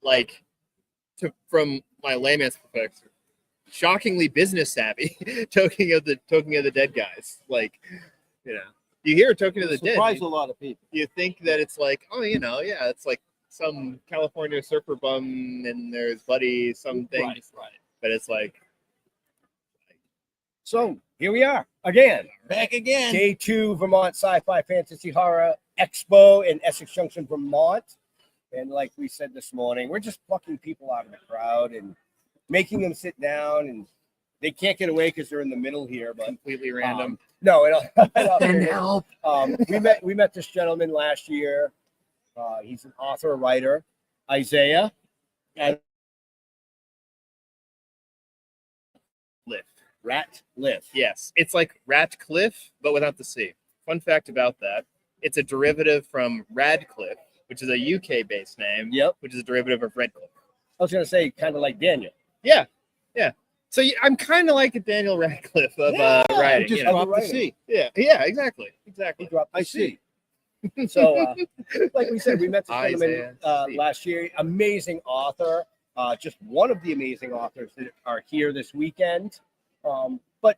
like from my layman's perspective, shockingly business savvy. Talking of the dead guys, like, you hear Talking to the Dead. Surprise a lot of people. You think that it's like, oh, it's like some California surfer bum and there's buddy something, Right. But it's like. So here we are again. Back again. Day 2, Vermont Sci-Fi Fantasy Horror Expo in Essex Junction, Vermont. And like we said this morning, we're just plucking people out of the crowd and making them sit down, and they can't get away because they're in the middle here. But Completely random. No, we met this gentleman last year. He's an author, writer, Isaiah. And Ratcliffe. Yes, it's like Ratcliffe, but without the C. Fun fact about that: it's a derivative from Radcliffe, which is a UK-based name. Yep. Which is a derivative of Redcliffe. I was gonna say kind of like Daniel. Yeah. So I'm kind of like a Daniel Radcliffe of writing. Just drop the C. Yeah, exactly. He dropped the I C. see. So, like we said, we met this gentleman Isaiah. last year. Amazing author. Just one of the amazing authors that are here this weekend. But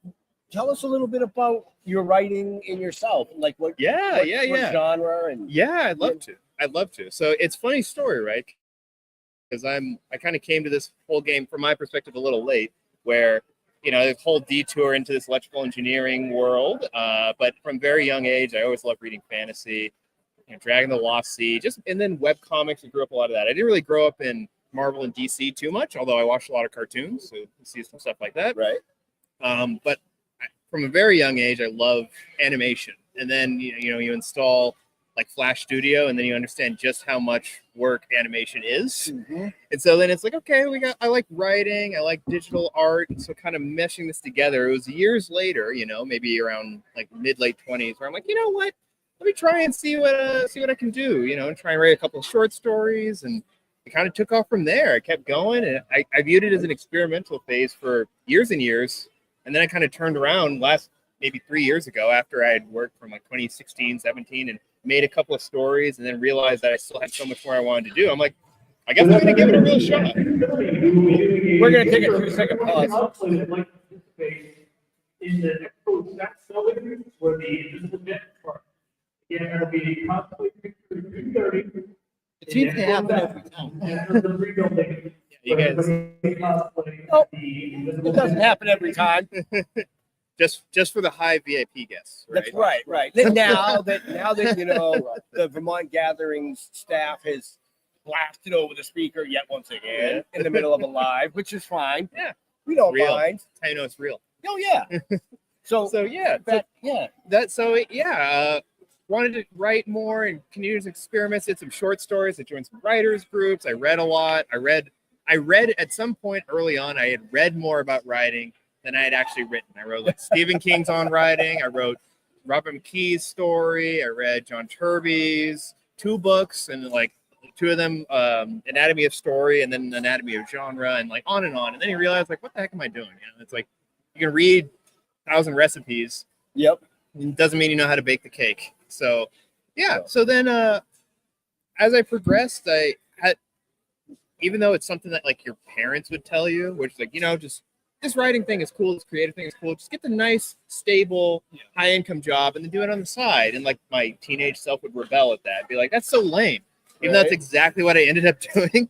tell us a little bit about your writing in yourself, like what genre and I'd love to. So it's a funny story, right? Because I kind of came to this whole game from my perspective a little late, where this whole detour into this electrical engineering world. But from very young age, I always loved reading fantasy, Dragon the Lost Sea, and then web comics. I grew up a lot of that. I didn't really grow up in Marvel and DC too much, although I watched a lot of cartoons, so you see some stuff like that. right. But from a very young age, I love animation. And then, you install like Flash Studio, and then you understand just how much work animation is. Mm-hmm. And so then it's like, okay, I like writing, I like digital art. So kind of meshing this together. It was years later, maybe around like late 20s, where I'm like, you know what? Let me try and see what I can do, and try and write a couple of short stories. And it kind of took off from there. I kept going, and I viewed it as an experimental phase for years and years. And then I kind of turned around maybe 3 years ago, after I had worked from like 2016, 17, and made a couple of stories, and then realized that I still had so much more I wanted to do. I'm like, I guess I'm going to give it a real shot. We're going to take a 2-second pause. In the Expo selling where the invisible net part. Again, that'll be constantly 2:30. It seems to happen every time. After the rebuilding. You guys, It doesn't happen every time. just for the high VIP guests. Right? That's right. Now that the Vermont Gatherings staff has blasted over the speaker yet once again in the middle of a live, which is fine. Yeah, we don't real. mind. That's how you know it's real. Oh yeah. Wanted to write more and continue to experiments. Did some short stories. I joined some writers groups. I read a lot. I read at some point early on. I had read more about writing than I had actually written. I wrote like Stephen King's on writing. I wrote Robert McKee's story. I read John Turby's 2 books, and like 2 of them, Anatomy of Story and then Anatomy of Genre, and like on and on. And then you realize, like, what the heck am I doing? It's like you can read 1,000 recipes. Yep. It doesn't mean you know how to bake the cake. So yeah. So then as I progressed, I had, even though it's something that like your parents would tell you, which is like, just this writing thing is cool, this creative thing is cool, just get the nice, stable, high income job and then do it on the side. And like my teenage self would rebel at that, be like, that's so lame. Even though that's exactly what I ended up doing.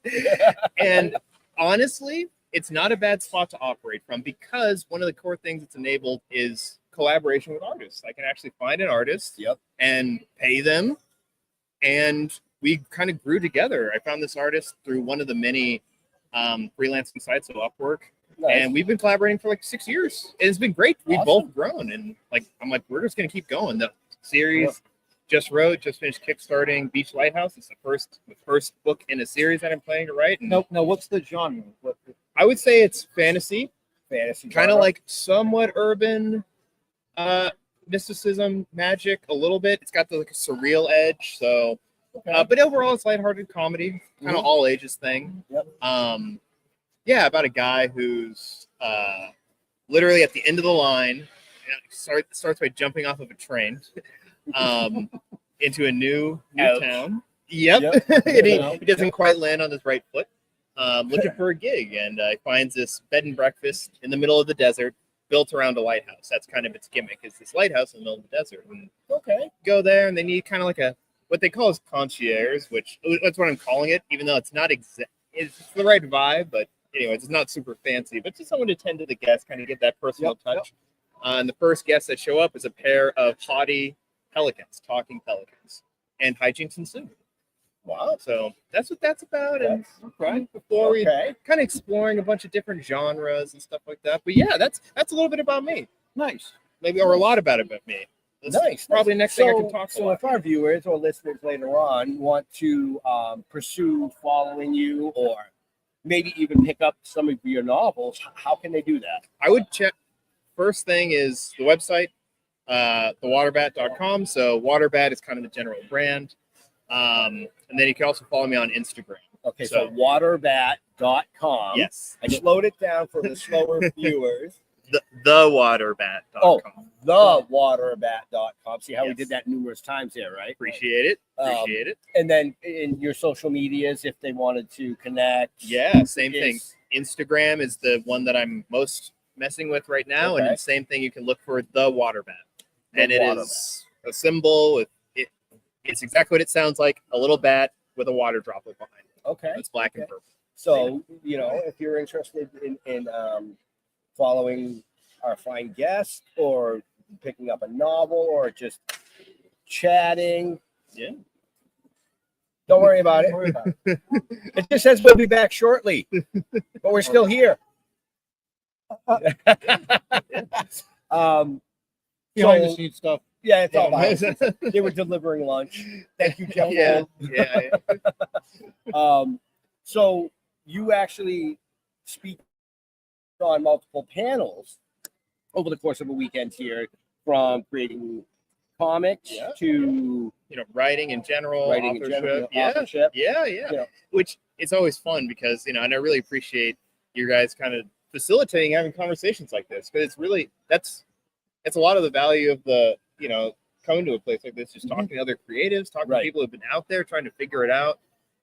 And honestly, it's not a bad spot to operate from, because one of the core things it's enabled is collaboration with artists. I can actually find an artist and pay them, and we kind of grew together. I found this artist through one of the many freelancing sites of Upwork. Nice. And we've been collaborating for like 6 years. It's been great. We've both grown, and I'm like, we're just gonna keep going. The series just finished kickstarting Beach Lighthouse. It's the first book in a series that I'm planning to write. No, what's the genre? I would say it's fantasy. Kind of like somewhat urban, mysticism, magic a little bit. It's got the like a surreal edge. So, but overall, it's lighthearted comedy, kind of all ages thing. About a guy who's literally at the end of the line. Starts by jumping off of a train into a new town. Yep. And he doesn't quite land on his right foot. looking for a gig, and he finds this bed and breakfast in the middle of the desert, built around a lighthouse. That's kind of its gimmick, is this lighthouse in the middle of the desert. And Okay. go there, and they need kind of like what they call as concierge, which that's what I'm calling it, even though it's not it's the right vibe, but anyways, it's not super fancy, but just someone to tend to the guests, kind of get that personal touch. And the first guests that show up is a pair of haughty pelicans, talking pelicans, and hijinks ensue. Wow. So that's what that's about. And Right. before we Okay. kind of exploring a bunch of different genres and stuff like that. But yeah, that's a little bit about me, Nice. maybe, or a lot about me. That's Nice. probably nice. next thing I can talk So about. if our viewers or listeners later on want to pursue following you, or maybe even pick up some of your novels, how can they do that? I would check. First thing is the website, thewaterbat.com. So Waterbat is kind of the general brand. And then you can also follow me on Instagram. Okay, so waterbat.com. Yes. I slowed it down for the slower viewers. Thewaterbat.com. Oh, thewaterbat.com. See how we Yes. did that numerous times there, right? Appreciate it. Appreciate it. And then in your social medias, if they wanted to connect. Yeah, same thing. is- Instagram is the one that I'm most messing with right now. Okay. And then same thing, you can look for the Waterbat. The And it Waterbat. is a symbol with it. It's exactly what it sounds like, a little bat with a water droplet behind it. Okay. It's black and Okay. purple. So, if you're interested in following our fine guest, or picking up a novel, or just chatting, Yeah. don't worry about it. Don't worry about it. It just says we'll be back shortly, but we're still here. Behind the So- scenes stuff. Yeah, it's all Yeah. behind. They were delivering lunch. Thank you, Jeff. Yeah. So you actually speak on multiple panels over the course of a weekend here, from creating comics Yeah. to Writing in general, writing in authorship. general, Yeah. authorship. Yeah. Yeah. Which is always fun because, and I really appreciate you guys kind of facilitating having conversations like this, because it's really, it's a lot of the value of the, coming to a place like this, just talking to other creatives, talking Right. to people who've been out there trying to figure it out.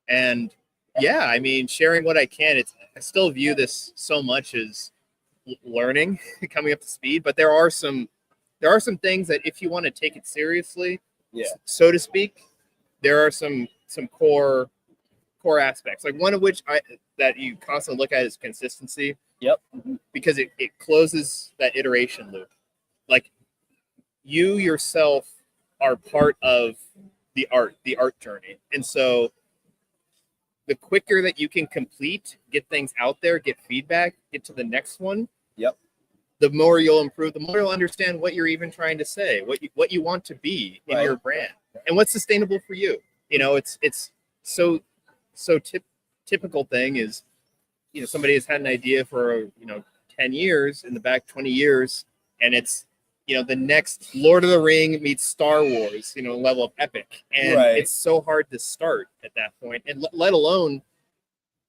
And yeah, I mean, sharing what I can, I still view this so much as learning, coming up to speed, but there are some things that if you want to take it seriously, Yeah. so to speak, there are some core aspects, like one of which that you constantly look at is consistency. Yep. Because it closes that iteration loop. Like, you yourself are part of the art journey, and so the quicker that you can complete, get things out there, get feedback, get to the next one. Yep. The more you'll improve, the more you'll understand what you're even trying to say, what you want to be in Right. your brand, and what's sustainable for you. It's so typical thing is, somebody has had an idea for 10 years, in the back 20 years, and it's the next Lord of the Ring meets Star Wars, level of epic, and Right. it's so hard to start at that point, and let alone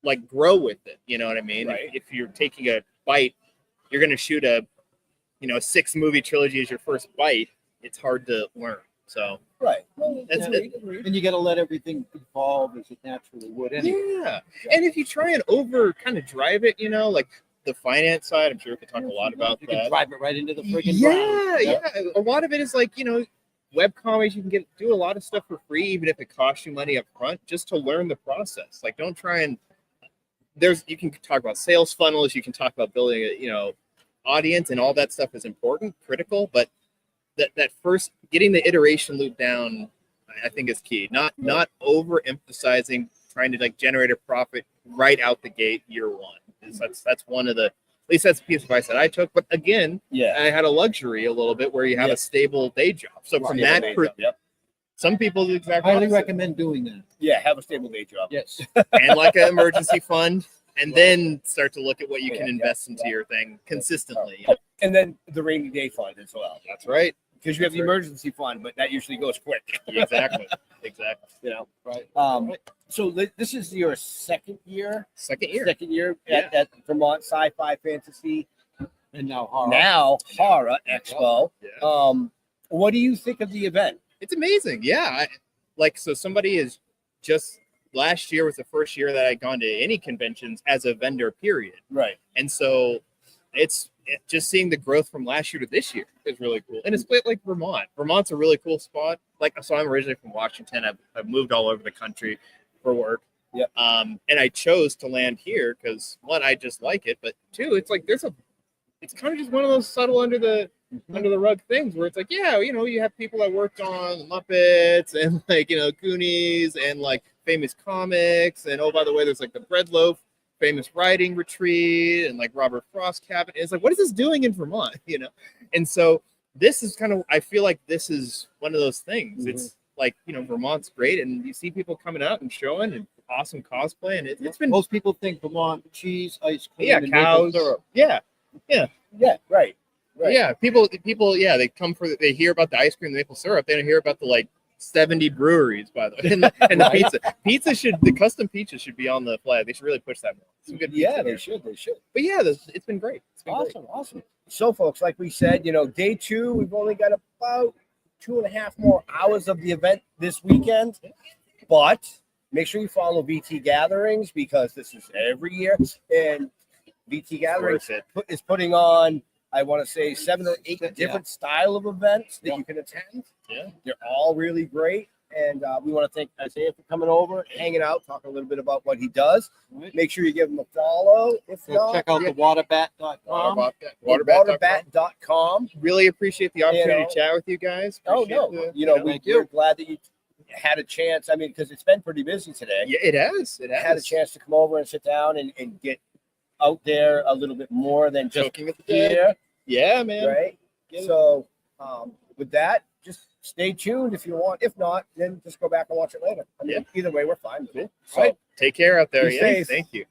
like grow with it. You know what I mean? Right. If you're taking a bite, you're going to shoot a 6-movie trilogy as your first bite. It's hard to learn. So Right. that's Yeah. it. And you got to let everything evolve as it naturally would anyway. Yeah. And if you try and kind of drive it, like the finance side, I'm sure we could talk a lot about You can that. drive it right into the friggin' Yeah, ground. yeah. A lot of it is like, web comics, you can do a lot of stuff for free, even if it costs you money up front, just to learn the process. Like, don't try and you can talk about sales funnels, you can talk about building a, audience, and all that stuff is important, critical, but that first getting the iteration loop down, I think is key. Not overemphasizing trying to like generate a profit right out the gate year one. That's one of the, at least that's a piece of advice that I took. But again, Yeah. I had a luxury a little bit where you have Yeah. a stable day job. So from Stable that, day job, yep. some people do exactly Highly opposite. recommend doing that. Yeah, have a stable day job. Yes. And like an emergency fund, and then start to look at what you Yeah, can yeah, invest into yeah. your thing consistently. Oh, and then the rainy day fund as well. That's right. Because you have the emergency fund, but that usually goes quick. Exactly. Right. So this is your second year Second year. at Vermont Sci-Fi Fantasy, And now horror. now Horror Expo. Yeah. What do you think of the event? It's amazing. Yeah. So somebody is just, last year was the first year that I'd gone to any conventions as a vendor, period. Right. And so just seeing the growth from last year to this year is really cool. And it's split like Vermont. Vermont's a really cool spot. Like, so I'm originally from Washington. I've moved all over the country for work. Yep. And I chose to land here because one, I just like it, but two, it's like it's kind of just one of those subtle under the rug things where it's like, yeah, you know, you have people that worked on Muppets and like, you know, Goonies and like famous comics, and oh, by the way, there's like the Bread Loaf famous writing retreat and like Robert Frost cabin. It's like, what is this doing in Vermont? You know? And so this is kind of, I feel like this is one of those things. Mm-hmm. It's like, you know, Vermont's great, and you see people coming out and showing and awesome cosplay, and it's been Most people think Vermont cheese, ice cream, yeah, and maple cows. syrup. Yeah. Yeah. Right. Yeah. People, yeah, they hear about the ice cream, the maple syrup. They don't hear about the like 70 breweries, by the way, and the pizza. The custom pizza should be on the flag. They should really push that more. Some good Yeah, pizza they there. should. They should. But yeah, it's been great. It's been great. Awesome. So, folks, like we said, you know, day 2, we've only got about 2.5 more hours of the event this weekend, but make sure you follow VT Gatherings because this is every year, and VT Gatherings is putting on, I want to say, 7 or 8 different style of events that you can attend. Yeah. They're all really great. And we want to thank Isaiah for coming over, hanging out, talking a little bit about what he does. Right. Make sure you give him a follow. If So not, check out the waterbat.com. waterbat.com. Really appreciate the opportunity know. to chat with you guys. Oh, Appreciate no. the- You know, thank we're you. glad that you had a chance. I mean, because it's been pretty busy today. Yeah, it has. It has. Had a chance to come over and sit down and get out there a little bit more than just Choking at the dead. here, Yeah, man. right? So, with that, just stay tuned if you want. If not, then just go back and watch it later. I mean, either way, we're fine with it. So, Right. Take care out there. Be Yeah. safe. Thank you.